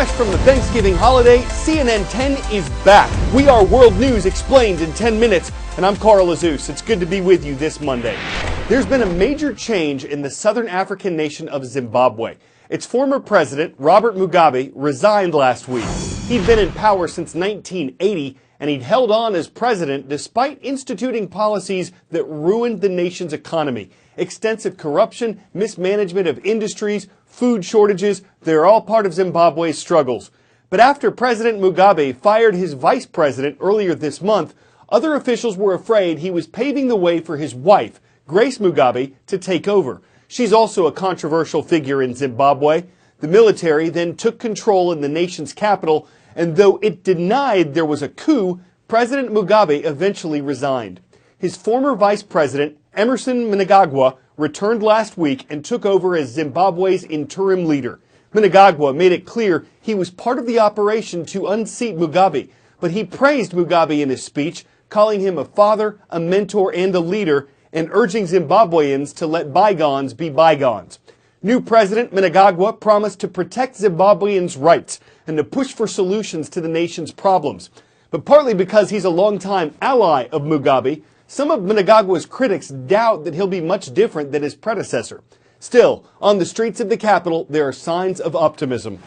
Fresh from the Thanksgiving holiday, CNN 10 is back. We are World News explained in 10 minutes, and I'm Carl Azus. It's good to be with you this Monday. There's been a major change in the southern African nation of Zimbabwe. Its former president, Robert Mugabe, resigned last week. He'd been in power since 1980, and he'd held on as president despite instituting policies that ruined the nation's economy. Extensive corruption, mismanagement of industries, food shortages, they're all part of Zimbabwe's struggles. But after President Mugabe fired his vice president earlier this month, other officials were afraid he was paving the way for his wife, Grace Mugabe, to take over. She's also a controversial figure in Zimbabwe. The military then took control in the nation's capital, and though it denied there was a coup, President Mugabe eventually resigned. His former vice president, Emmerson Mnangagwa, returned last week and took over as Zimbabwe's interim leader. Mnangagwa made it clear he was part of the operation to unseat Mugabe, but he praised Mugabe in his speech, calling him a father, a mentor, and a leader, and urging Zimbabweans to let bygones be bygones. New President Mnangagwa promised to protect Zimbabweans' rights and to push for solutions to the nation's problems. But partly because he's a longtime ally of Mugabe, some of Mnangagwa's critics doubt that he'll be much different than his predecessor. Still, on the streets of the capital, there are signs of optimism.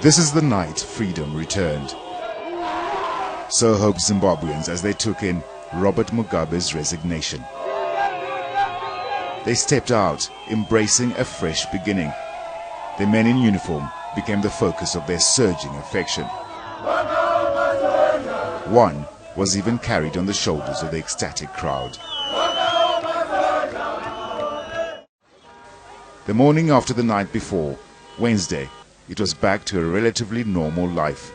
This is the night freedom returned. So hoped Zimbabweans as they took in Robert Mugabe's resignation. They stepped out, embracing a fresh beginning. The men in uniform became the focus of their surging affection. One was even carried on the shoulders of the ecstatic crowd. The morning after the night before, Wednesday, it was back to a relatively normal life,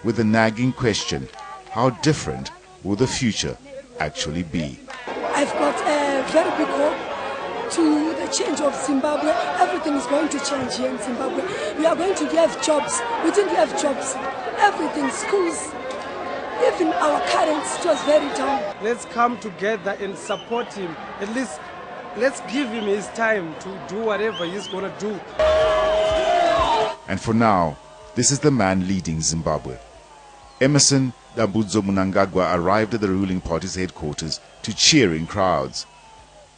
with the nagging question, how different will the future actually be? I've got a very big hope to the change of Zimbabwe. Everything is going to change here in Zimbabwe. We are going to have jobs. We didn't have jobs. Everything, schools, even our currents, it was very down. Let's come together and support him. At least let's give him his time to do whatever he's going to do. And for now, this is the man leading Zimbabwe. Emmerson Mnangagwa arrived at the ruling party's headquarters to cheering crowds.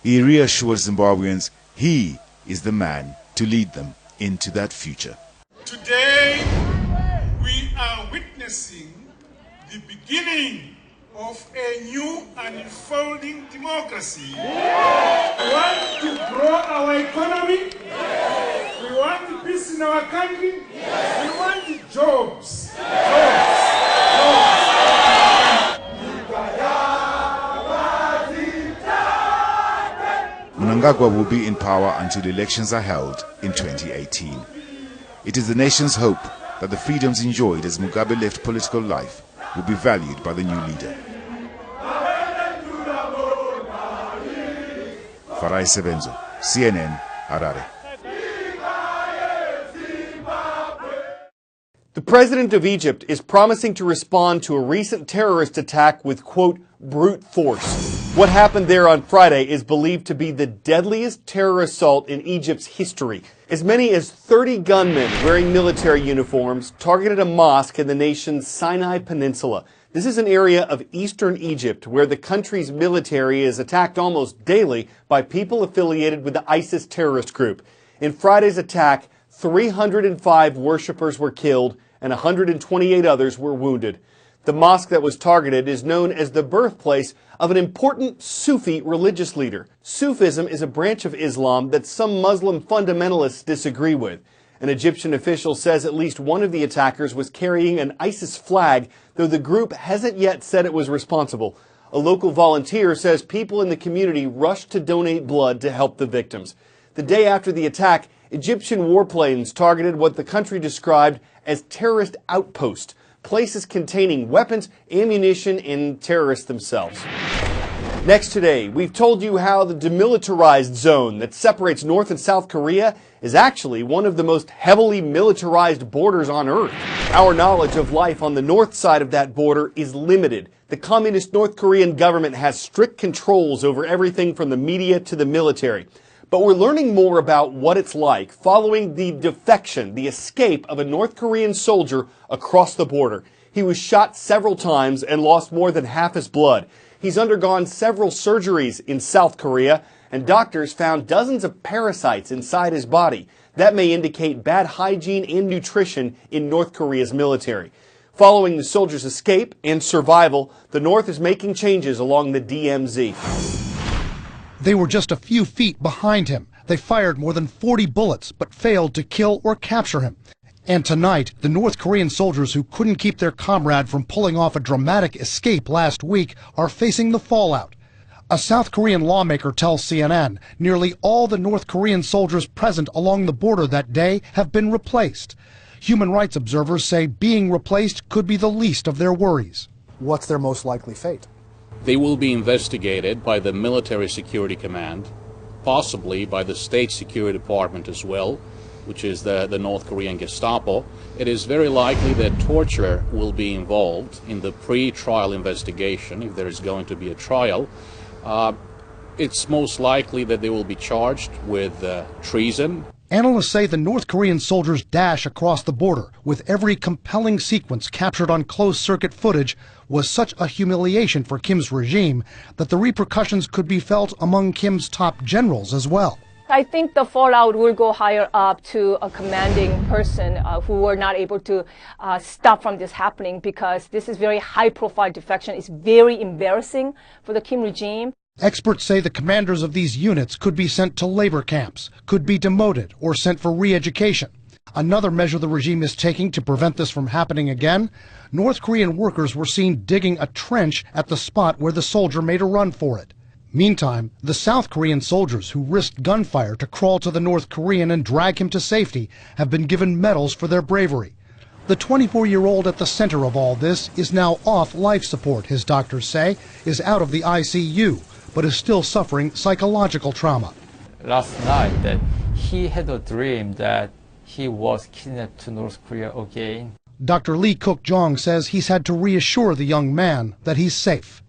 He reassured Zimbabweans he is the man to lead them into that future. Today, we are witnessing the beginning of a new unfolding democracy. We want to grow our economy. We want peace in our country. We want jobs. Mnangagwa will be in power until elections are held in 2018. It is the nation's hope that the freedoms enjoyed as Mugabe left political life will be valued by the new leader. Farai Sevenzo, CNN, Harare. The president of Egypt is promising to respond to a recent terrorist attack with, quote, brute force. What happened there on Friday is believed to be the deadliest terror assault in Egypt's history. As many as 30 gunmen wearing military uniforms targeted a mosque in the nation's Sinai Peninsula. This is an area of eastern Egypt where the country's military is attacked almost daily by people affiliated with the ISIS terrorist group. In Friday's attack, 305 worshippers were killed and 128 others were wounded. The mosque that was targeted is known as the birthplace of an important Sufi religious leader. Sufism is a branch of Islam that some Muslim fundamentalists disagree with. An Egyptian official says at least one of the attackers was carrying an ISIS flag, though the group hasn't yet said it was responsible. A local volunteer says people in the community rushed to donate blood to help the victims. The day after the attack, Egyptian warplanes targeted what the country described as terrorist outposts, places containing weapons, ammunition, and terrorists themselves. Next today, we've told you how the demilitarized zone that separates North and South Korea is actually one of the most heavily militarized borders on Earth. Our knowledge of life on the north side of that border is limited. The communist North Korean government has strict controls over everything from the media to the military. But we're learning more about what it's like following the defection, the escape of a North Korean soldier across the border. He was shot several times and lost more than half his blood. He's undergone several surgeries in South Korea, and doctors found dozens of parasites inside his body. That may indicate bad hygiene and nutrition in North Korea's military. Following the soldier's escape and survival, the North is making changes along the DMZ. They were just a few feet behind him. They fired more than 40 bullets, but failed to kill or capture him. And tonight, the North Korean soldiers who couldn't keep their comrade from pulling off a dramatic escape last week are facing the fallout. A South Korean lawmaker tells CNN nearly all the North Korean soldiers present along the border that day have been replaced. Human rights observers say being replaced could be the least of their worries. What's their most likely fate? They will be investigated by the Military Security Command, possibly by the State Security Department as well, which is the North Korean Gestapo. It is very likely that torture will be involved in the pre-trial investigation, if there is going to be a trial. It's most likely that they will be charged with treason. Analysts say the North Korean soldiers' dash across the border, with every compelling sequence captured on closed-circuit footage, was such a humiliation for Kim's regime that the repercussions could be felt among Kim's top generals as well. I think the fallout will go higher up to a commanding person who were not able to stop from this happening, because this is very high-profile defection. It's very embarrassing for the Kim regime. Experts say the commanders of these units could be sent to labor camps, could be demoted or sent for re-education. Another measure the regime is taking to prevent this from happening again, North Korean workers were seen digging a trench at the spot where the soldier made a run for it. Meantime, the South Korean soldiers who risked gunfire to crawl to the North Korean and drag him to safety have been given medals for their bravery. The 24-year-old at the center of all this is now off life support, his doctors say, is out of the ICU, but is still suffering psychological trauma. Last night, that he had a dream that he was kidnapped to North Korea again. Dr. Lee Cook-jong says he's had to reassure the young man that he's safe.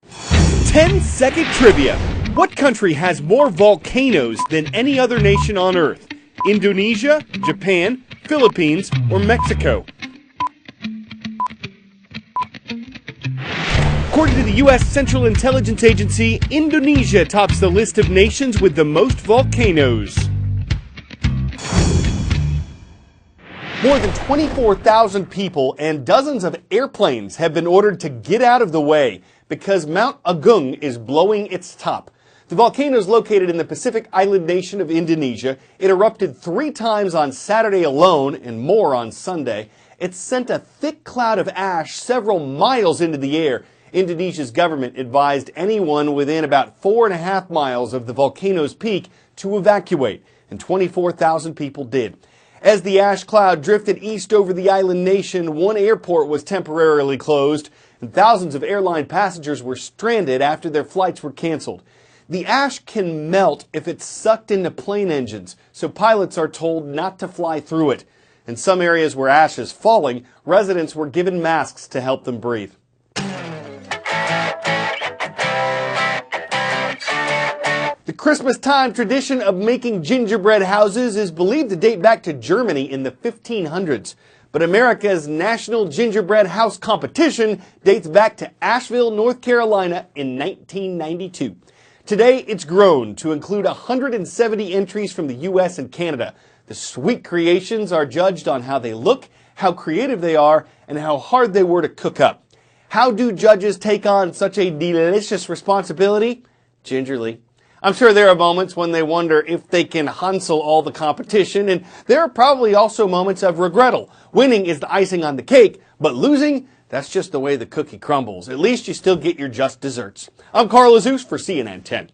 10-second trivia. What country has more volcanoes than any other nation on Earth? Indonesia, Japan, Philippines, or Mexico? According to the U.S. Central Intelligence Agency, Indonesia tops the list of nations with the most volcanoes. More than 24,000 people and dozens of airplanes have been ordered to get out of the way because Mount Agung is blowing its top. The volcano is located in the Pacific island nation of Indonesia. It erupted 3 times on Saturday alone and more on Sunday. It sent a thick cloud of ash several miles into the air. Indonesia's government advised anyone within about 4.5 miles of the volcano's peak to evacuate, and 24,000 people did. As the ash cloud drifted east over the island nation, one airport was temporarily closed, and thousands of airline passengers were stranded after their flights were canceled. The ash can melt if it's sucked into plane engines, so pilots are told not to fly through it. In some areas where ash is falling, residents were given masks to help them breathe. The Christmas time tradition of making gingerbread houses is believed to date back to Germany in the 1500s. But America's National Gingerbread House Competition dates back to Asheville, North Carolina in 1992. Today, it's grown to include 170 entries from the U.S. and Canada. The sweet creations are judged on how they look, how creative they are, and how hard they were to cook up. How do judges take on such a delicious responsibility? Gingerly. I'm sure there are moments when they wonder if they can Hansel all the competition, and there are probably also moments of regrettal. Winning is the icing on the cake, but losing, that's just the way the cookie crumbles. At least you still get your just desserts. I'm Carl Azuz for CNN 10.